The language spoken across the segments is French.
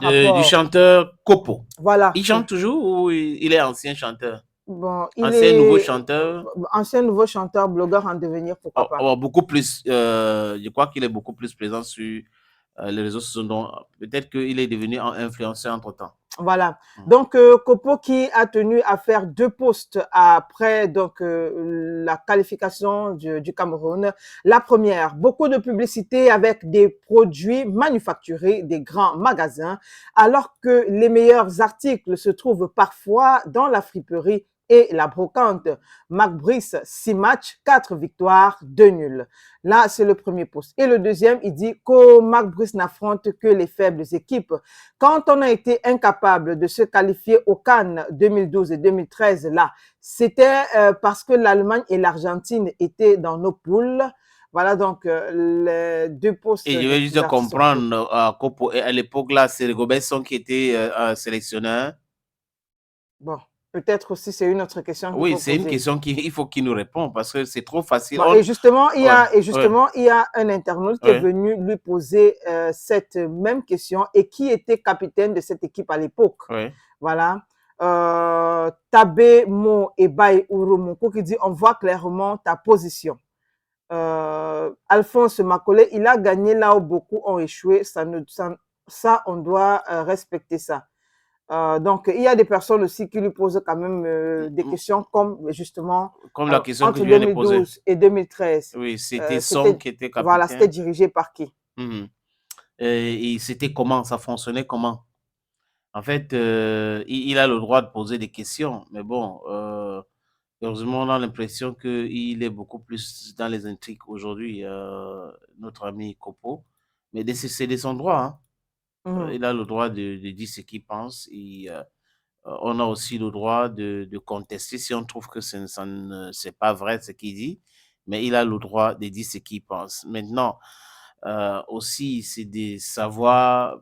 par Du rapport... chanteur Kopo. Voilà. Il chante toujours ou il est ancien chanteur? Bon, il Ancien nouveau est chanteur? ancien nouveau chanteur, blogueur en devenir, pourquoi Oh, pas. oh, beaucoup plus, je crois qu'il est beaucoup plus présent sur les réseaux sociaux. Donc, peut-être qu'il est devenu un influenceur entre-temps. Voilà. Mm. Donc, Kopo qui a tenu à faire 2 posts après donc la qualification du Cameroun. La première, beaucoup de publicité avec des produits manufacturés des grands magasins, alors que les meilleurs articles se trouvent parfois dans la friperie et la brocante. Marc Brice, 6 matchs, 4 victoires, 2 nuls. Là, c'est le premier post. Et le deuxième, il dit que Marc Brice n'affronte que les faibles équipes. Quand on a été incapable de se qualifier au Cannes 2012 et 2013, là, c'était parce que l'Allemagne et l'Argentine étaient dans nos poules. Voilà donc les 2 postes Et je vais juste d'artistes en cours. comprendre, Kopo, à l'époque là, c'est Robinson qui était un sélectionneur. Bon, peut-être aussi c'est une autre question qu'il Oui, faut c'est une poser. question qu'il faut qu'il nous réponde parce que c'est trop facile. Bon, et justement, Ouais, ouais, il y a un internaute qui est ouais. venu lui poser cette même question et qui était capitaine de cette équipe à l'époque. Ouais. Voilà. Tabé Mo et Baye Urumoko qui dit on voit clairement ta position. Alphonse Macolé, il a gagné là où beaucoup ont échoué. Ça on doit respecter ça. Donc, il y a des personnes aussi qui lui posent quand même des questions comme justement Comme la question que entre je viens de poser. 2012 et 2013. Oui, c'était Song C'était qui était voilà, c'était capitaine. dirigé par qui? Mhm. Et c'était comment? Ça fonctionnait comment? En fait, il a le droit de poser des questions, mais bon, heureusement, on a l'impression qu'il est beaucoup plus dans les intrigues aujourd'hui, notre ami Kopo. Mais c'est de son droit, hein. Mhm. Il a le droit de dire ce qu'il pense et on a aussi le droit de contester si on trouve que c'est pas vrai ce qu'il dit, mais il a le droit de dire ce qu'il pense. Maintenant, aussi, c'est de savoir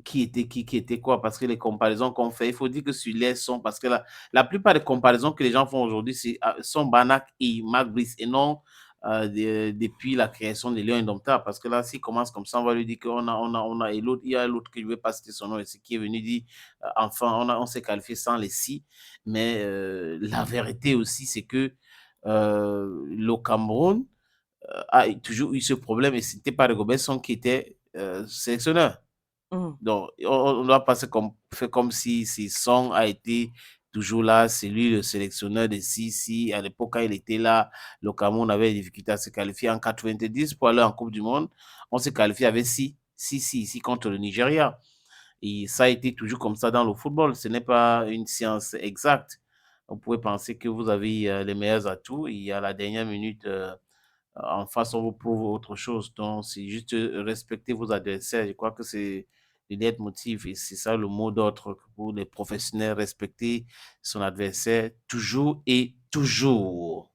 qui était quoi, parce que les comparaisons qu'on fait, il faut dire que sur les sons, parce que la plupart des comparaisons que les gens font aujourd'hui sont Banak et Marc Brice et non depuis la création de Lions Indomptables, parce que là, s'il commence comme ça, on va lui dire et l'autre, il y a l'autre qui ne veut pas citer son nom, et ce qui est venu dire, enfin, on s'est qualifié sans les six, mais la vérité aussi, c'est que le Cameroun a toujours eu ce problème, et ce n'était pas Robinson qui était sélectionneur. Mhm. Donc, on doit pas faire comme si Song a été toujours là, c'est lui le sélectionneur de Sisi. À l'époque, quand il était là, le Cameroun avait des difficultés à se qualifier en 90 pour aller en Coupe du Monde. On s'est qualifié avec Sisi ici contre le Nigeria. Et ça a été toujours comme ça dans le football. Ce n'est pas une science exacte. Vous pouvez penser que vous avez les meilleurs atouts et à la dernière minute, en face, on vous prouve autre chose. Donc, c'est juste respecter vos adversaires. Je crois que c'est le leitmotiv et c'est ça le mot d'ordre pour les professionnels, respecter son adversaire toujours et toujours.